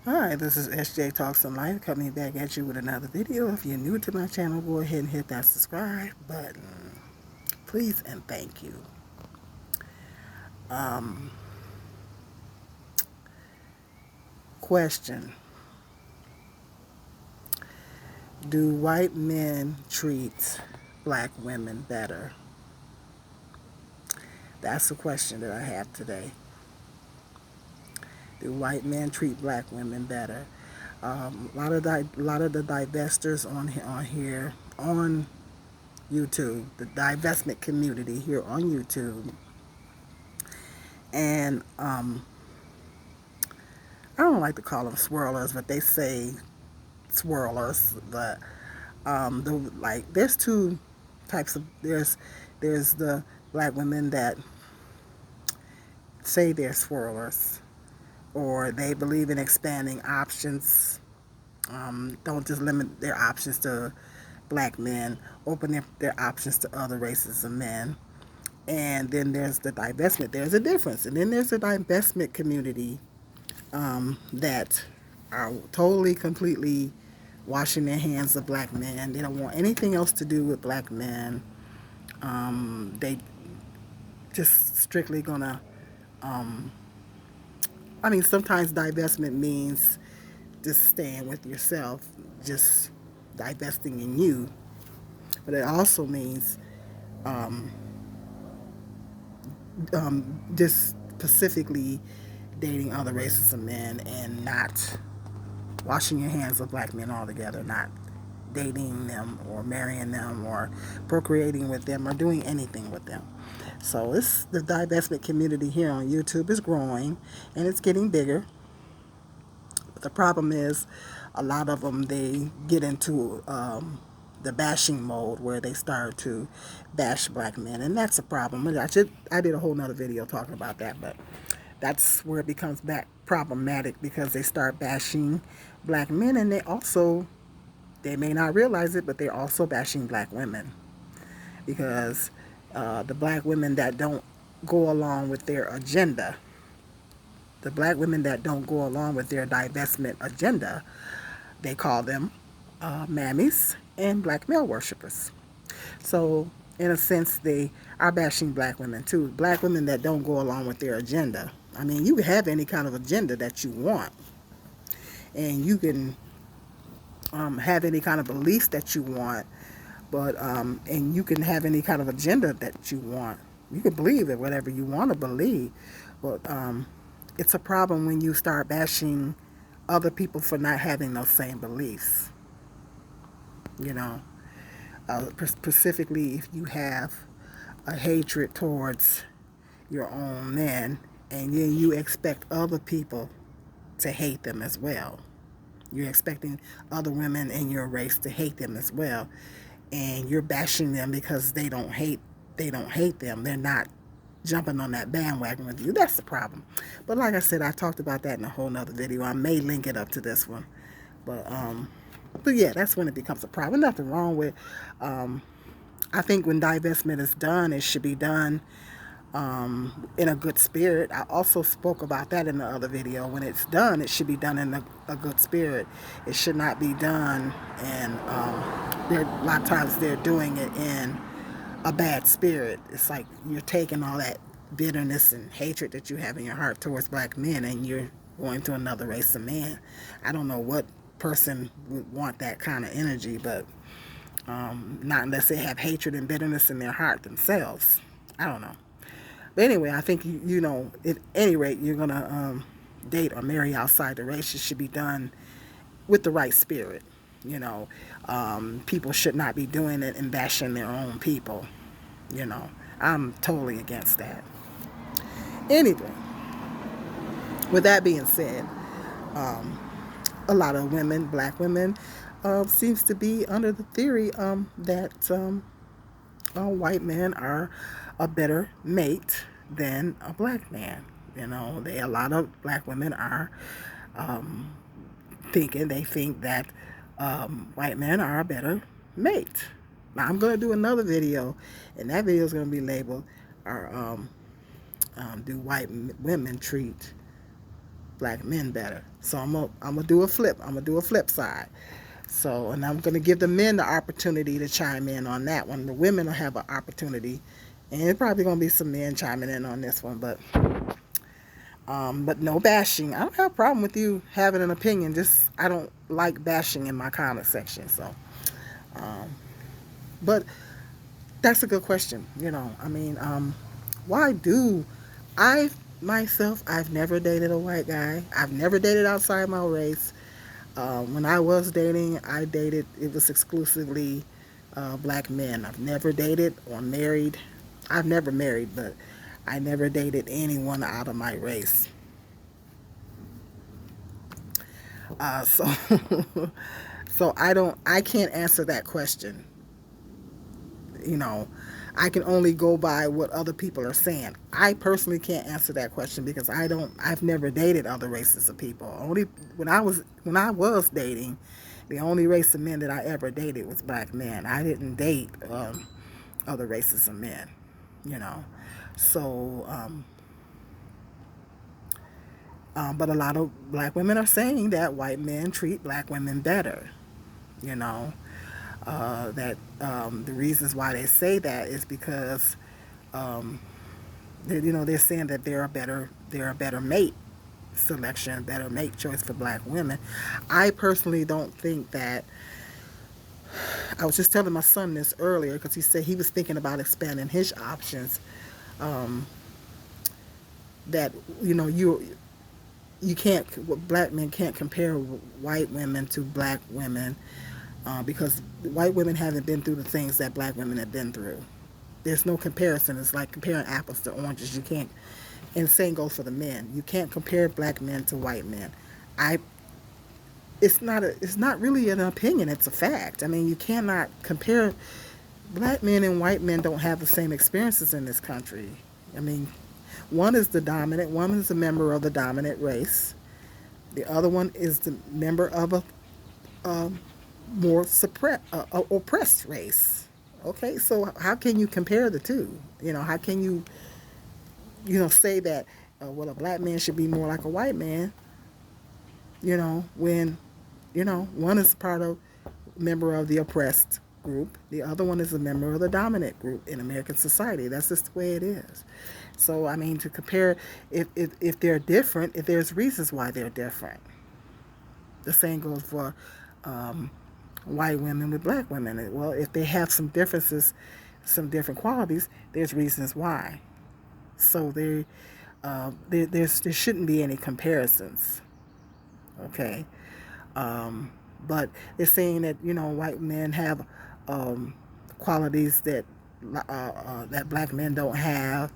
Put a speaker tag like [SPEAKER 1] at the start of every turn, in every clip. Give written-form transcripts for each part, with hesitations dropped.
[SPEAKER 1] Hi, this is SJ Talks in Life coming back at you with another video. If you're new to my channel, go ahead and hit that subscribe button. Please and thank you. Um, Question. Do white men treat black women better? That's the question that I have today. Do white men treat black women better? A lot of the divestors on here on YouTube, the divestment community here on YouTube, and I don't like to call them swirlers, but they say swirlers. But there's two types of there's the black women that say they're swirlers, or they believe in expanding options. Don't just limit their options to black men. Open their options to other races of men. And then there's the divestment. There's a difference. And then there's the divestment community that are totally, completely washing their hands of black men. They don't want anything else to do with black men. They just strictly gonna. I mean, sometimes divestment means just staying with yourself, just divesting in you. But it also means just specifically dating other races of men and not washing your hands of black men altogether, not dating them or marrying them or procreating with them or doing anything with them. So it's the divestment community here on YouTube is growing and it's getting bigger. But the problem is a lot of them, they get into the bashing mode where they start to bash black men, and that's a problem. I did a whole nother video talking about that, but that's where it becomes back problematic because they start bashing black men, and they may not realize it, but they're also bashing black women because the black women that don't go along with their agenda, the black women that don't go along with their divestment agenda, they call them mammies and black male worshippers. So, in a sense, they are bashing black women too. Black women that don't go along with their agenda. I mean, you can have any kind of agenda that you want, and you can have any kind of beliefs that you want, but and you can have any kind of agenda that you want. You can believe in whatever you want to believe, but it's a problem when you start bashing other people for not having those same beliefs. You know, specifically if you have a hatred towards your own men, and then you expect other people to hate them as well. You're expecting other women in your race to hate them as well, and you're bashing them because they don't hate them. They're not jumping on that bandwagon with you. That's the problem. But like I said, I talked about that in a whole nother video. I may link it up to this one. But yeah, that's when it becomes a problem. Nothing wrong with I think when divestment is done, it should be done in a good spirit. I also spoke about that in the other video. When it's done, it should be done in a good spirit. It should not be done, and a lot of times they're doing it in a bad spirit. It's like you're taking all that bitterness and hatred that you have in your heart towards black men, and you're going to another race of men. I don't know what person would want that kind of energy, but not unless they have hatred and bitterness in their heart themselves. I don't know. But anyway, I think you know, at any rate, you're gonna date or marry outside the race. It should be done with the right spirit. You know, people should not be doing it and bashing their own people. You know, I'm totally against that. Anyway, with that being said, a lot of women, black women, seems to be under the theory that white men are a better mate than a black man. You know, a lot of black women are they think that white men are a better mate. Now I'm gonna do another video, and that video is gonna be labeled, "Do white women treat black men better. So I'm gonna do a flip. I'm gonna do a flip side. So, and I'm gonna give the men the opportunity to chime in on that one. The women will have an opportunity, and it's probably gonna be some men chiming in on this one. But no bashing. I don't have a problem with you having an opinion. Just I don't like bashing in my comment section. So, um, but that's a good question. I mean, why do I myself? I've never dated a white guy. I've never dated outside my race. When I was dating, I dated. It was exclusively black men. I've never dated or married. I've never married, but I never dated anyone out of my race. So, so I can't answer that question. You know, I can only go by what other people are saying. I personally can't answer that question because I've never dated other races of people. Only when I was dating, the only race of men that I ever dated was black men. I didn't date other races of men. You know, so but a lot of black women are saying that white men treat black women better. You know, that the reasons why they say that is because um, they're saying that they're a better mate selection, better mate choice for black women. I personally don't think that. I was just telling my son this earlier because he said he was thinking about expanding his options. Um, that you can't black men can't compare white women to black women because white women haven't been through the things that black women have been through. There's no comparison. It's like comparing apples to oranges. You can't. And the same goes for the men. You can't compare black men to white men. I. It's not really an opinion. It's a fact. I mean, you cannot compare. Black men and white men don't have the same experiences in this country. I mean, one is the dominant. One is a member of the dominant race. The other one is the member of a more oppressed race. Okay, so how can you compare the two? How can you say that well a black man should be more like a white man? When one is part of member of the oppressed group, the other one is a member of the dominant group in American society. That's just the way it is. So I mean to compare if they're different, if there's reasons why they're different. The same goes for um, white women with black women. Well, if they have some differences, some different qualities, there's reasons why. So there shouldn't be any comparisons. Okay, but they're saying that white men have um, qualities that black men don't have.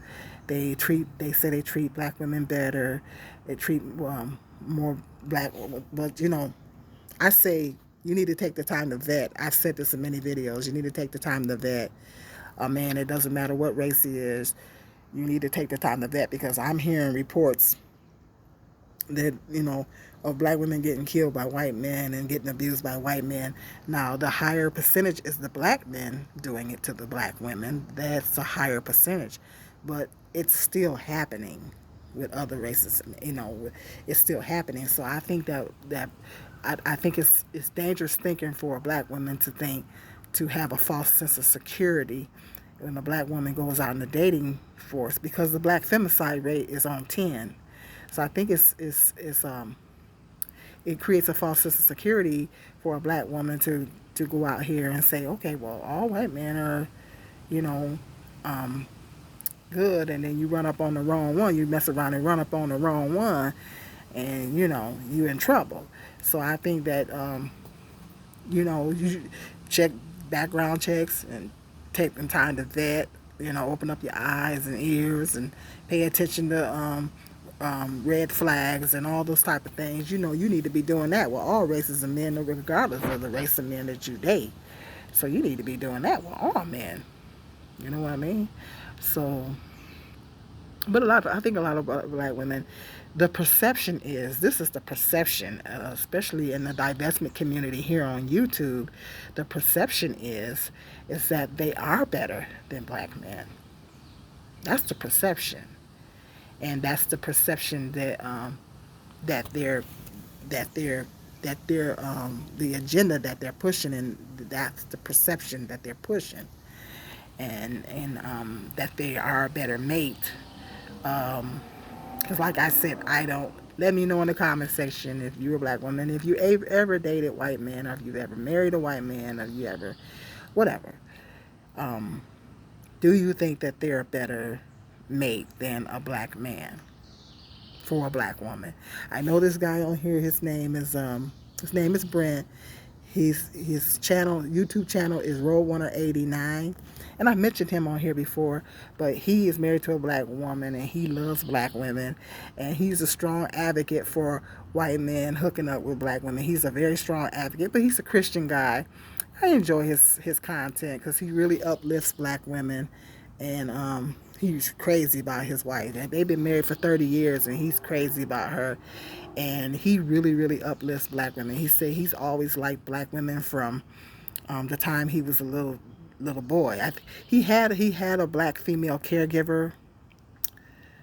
[SPEAKER 1] They say they treat black women better. They treat more black, but I say you need to take the time to vet. I've said this in many videos. You need to take the time to vet a man. It doesn't matter what race he is. You need to take the time to vet because I'm hearing reports that of black women getting killed by white men and getting abused by white men. Now the higher percentage is the black men doing it to the black women. That's a higher percentage, but it's still happening with other races. It's still happening. So I think I think it's dangerous thinking for a black woman to have a false sense of security when a black woman goes out in the dating force because the black femicide rate is on 10. So I think it creates a false sense of security for a black woman to go out here and say, okay, well, all white men are, you know, um, good, and then you run up on the wrong one, you mess around and run up on the wrong one, and you in trouble. So I think that you check background checks and take the time to vet. Open up your eyes and ears and pay attention to red flags and all those type of things. You need to be doing that with all races of men, regardless of the race of men that you date. So you need to be doing that with all men. You know what I mean? So, but I think a lot of black women, the perception is, this is the perception, especially in the divestment community here on YouTube, the perception is that they are better than black men. That's the perception. And that's the perception that that they're that they're the agenda that they're pushing, and that's the perception that they're pushing, and that they are a better mate. Because like I said, I don't. Let me know in the comment section if you're a black woman, if you ever dated white men, or if you've ever married a white man, or you ever, whatever. Um, do you think that they're a better mate than a black man for a black woman? I know this guy on here. His name is Brent. His channel, YouTube channel, is Roadrunner 89, and I mentioned him on here before. But he is married to a black woman, and he loves black women, and he's a strong advocate for white men hooking up with black women. He's a very strong advocate, but he's a Christian guy. I enjoy his content because he really uplifts black women, and he's crazy about his wife. And they've been married for 30 years, and he's crazy about her. And he really, really uplifts black women. He said he's always liked black women from the time he was a little boy. He had a black female caregiver.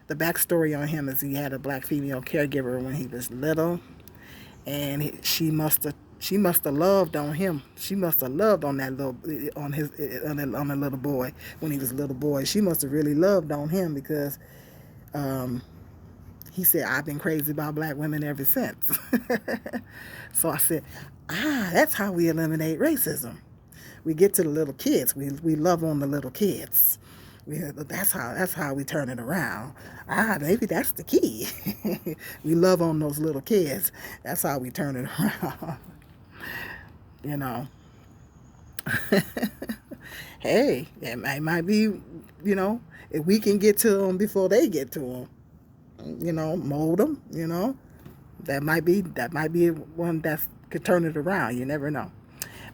[SPEAKER 1] The backstory on him is he had a black female caregiver when he was little, and she must have loved on him. She must have loved on that little on the little boy when he was a little boy. She must have really loved on him because um, he said, I've been crazy about black women ever since. So I said, that's how we eliminate racism. We get to the little kids. We love on the little kids. That's how we turn it around. Maybe that's the key. We love on those little kids. That's how we turn it around. you know. Hey, it might be, if we can get to them before they get to them, mold them, that might be one that could turn it around. You never know.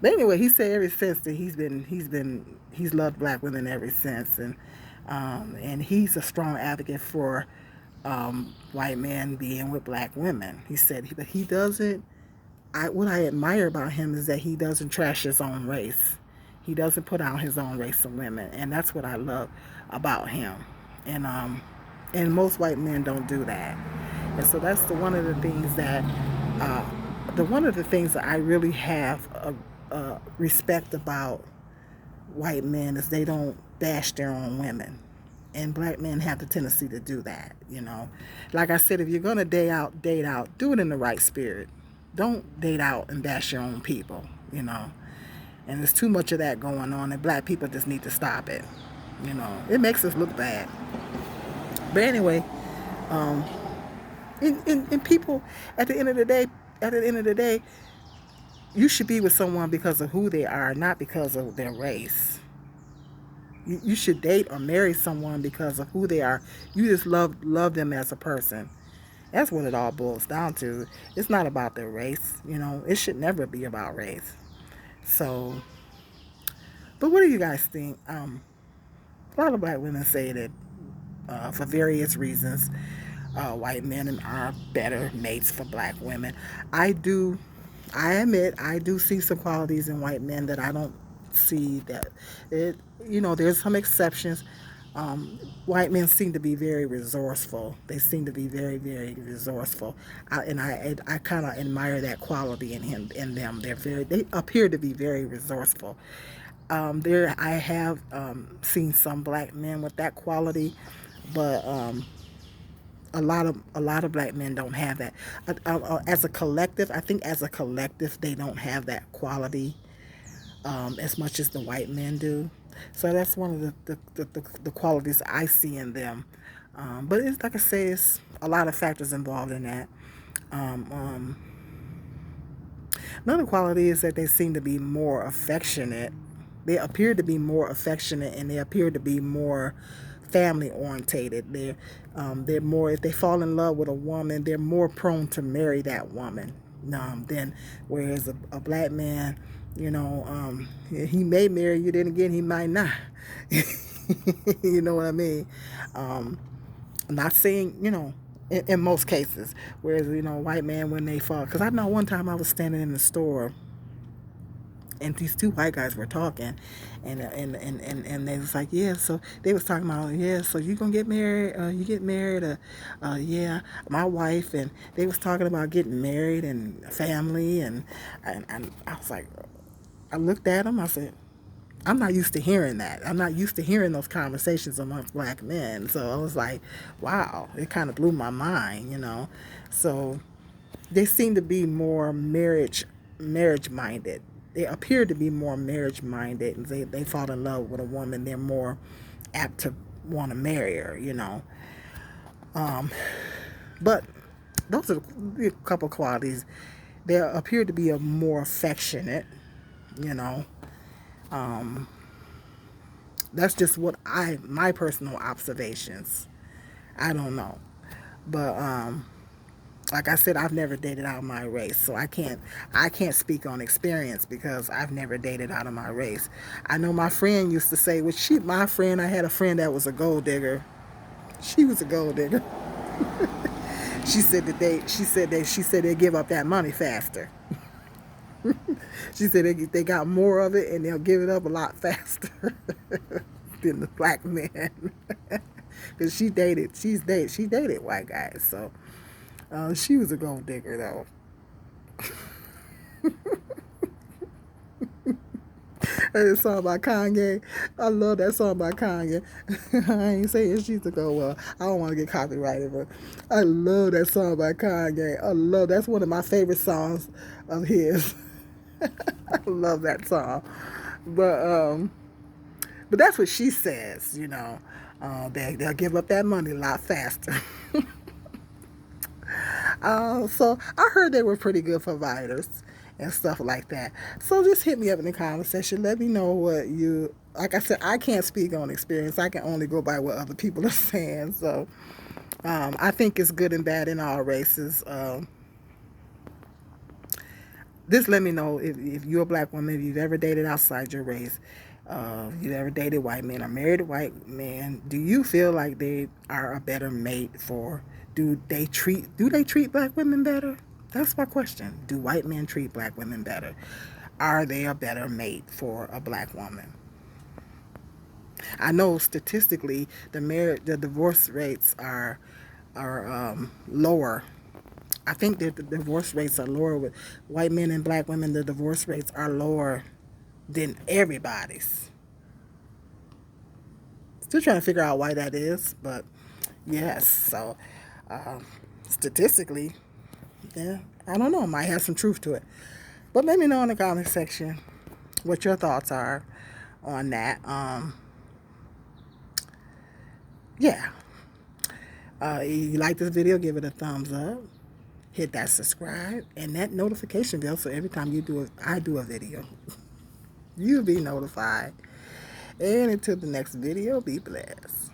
[SPEAKER 1] But anyway, he said ever since that he's loved black women ever since, and he's a strong advocate for white men being with black women. He said, but he doesn't. What I admire about him is that he doesn't trash his own race. He doesn't put out his own race of women, and that's what I love about him. And most white men don't do that. And so that's one of the things that I really have respect about white men is they don't bash their own women. And black men have the tendency to do that. Like I said, if you're gonna date out, do it in the right spirit. Don't date out and bash your own people. And there's too much of that going on, and black people just need to stop it. It makes us look bad. But anyway, um, and people, at the end of the day, you should be with someone because of who they are, not because of their race. You should date or marry someone because of who they are. You just love them as a person. That's what it all boils down to. It's not about their race. It should never be about race. So, but what do you guys think? A lot of black women say that for various reasons, white men are better mates for black women. I admit, I do see some qualities in white men that I don't see that it. There's some exceptions. White men seem to be very resourceful. They seem to be very, very resourceful, and I kind of admire that quality in them. They appear to be very resourceful. I have seen some black men with that quality, but a lot of black men don't have that. As a collective, I think as a collective they don't have that quality as much as the white men do. So that's one of the qualities I see in them. But it's like I say, it's a lot of factors involved in that. Um, um, Another quality is that they seem to be more affectionate. They appear to be more affectionate, and they appear to be more family orientated. They're more, if they fall in love with a woman, they're more prone to marry that woman. Than whereas a black man, he may marry you, then again he might not. You know what I mean? Um, I'm not saying, in most cases. Whereas, white man, when they fall, because I know one time I was standing in the store, And these two white guys were talking, and they was like, yeah. So they was talking about, yeah. So you gonna get married? You get married? Yeah. My wife, and they was talking about getting married and family, and I was like, I looked at them. I said, I'm not used to hearing that. I'm not used to hearing those conversations amongst black men. So I was like, wow, it kind of blew my mind, you know. So they seem to be more marriage minded. They appear to be more marriage minded, and they fall in love with a woman. They're more apt to want to marry her, you know. But those are a couple qualities. They appear to be a more affectionate, you know. That's just what my personal observations. I don't know, but like I said, I've never dated out of my race, so I can't speak on experience because I've never dated out of my race. I know my friend used to say, well, my friend, I had a friend that was a gold digger. She was a gold digger. She said they give up that money faster. She said they got more of it and they'll give it up a lot faster than the black men. Because she dated white guys, so she was a gold digger though. That song by Kanye. I love that song by Kanye. I ain't saying she's to go well. I don't want to get copyrighted, but I love that song by Kanye. That's one of my favorite songs of his. I love that song. But that's what she says, you know. They'll give up that money a lot faster. So I heard they were pretty good providers and stuff like that. So just hit me up in the comment section. Let me know what you, like I said, I can't speak on experience. I can only go by what other people are saying. So I think it's good and bad in all races. Just let me know if you're a black woman, if you've ever dated outside your race, if you've ever dated white men or married a white man. Do you feel like they are a better mate for? Do they treat black women better? That's my question. Do white men treat black women better? Are they a better mate for a black woman? I know statistically the divorce rates are lower. I think that the divorce rates are lower with white men and black women. The divorce rates are lower than everybody's. Still trying to figure out why that is, but yes. So um, statistically, yeah, I don't know. Might have some truth to it. But let me know in the comment section what your thoughts are on that. Yeah. If you like this video, give it a thumbs up. Hit that subscribe and that notification bell so every time I do a video, you'll be notified. And until the next video, be blessed.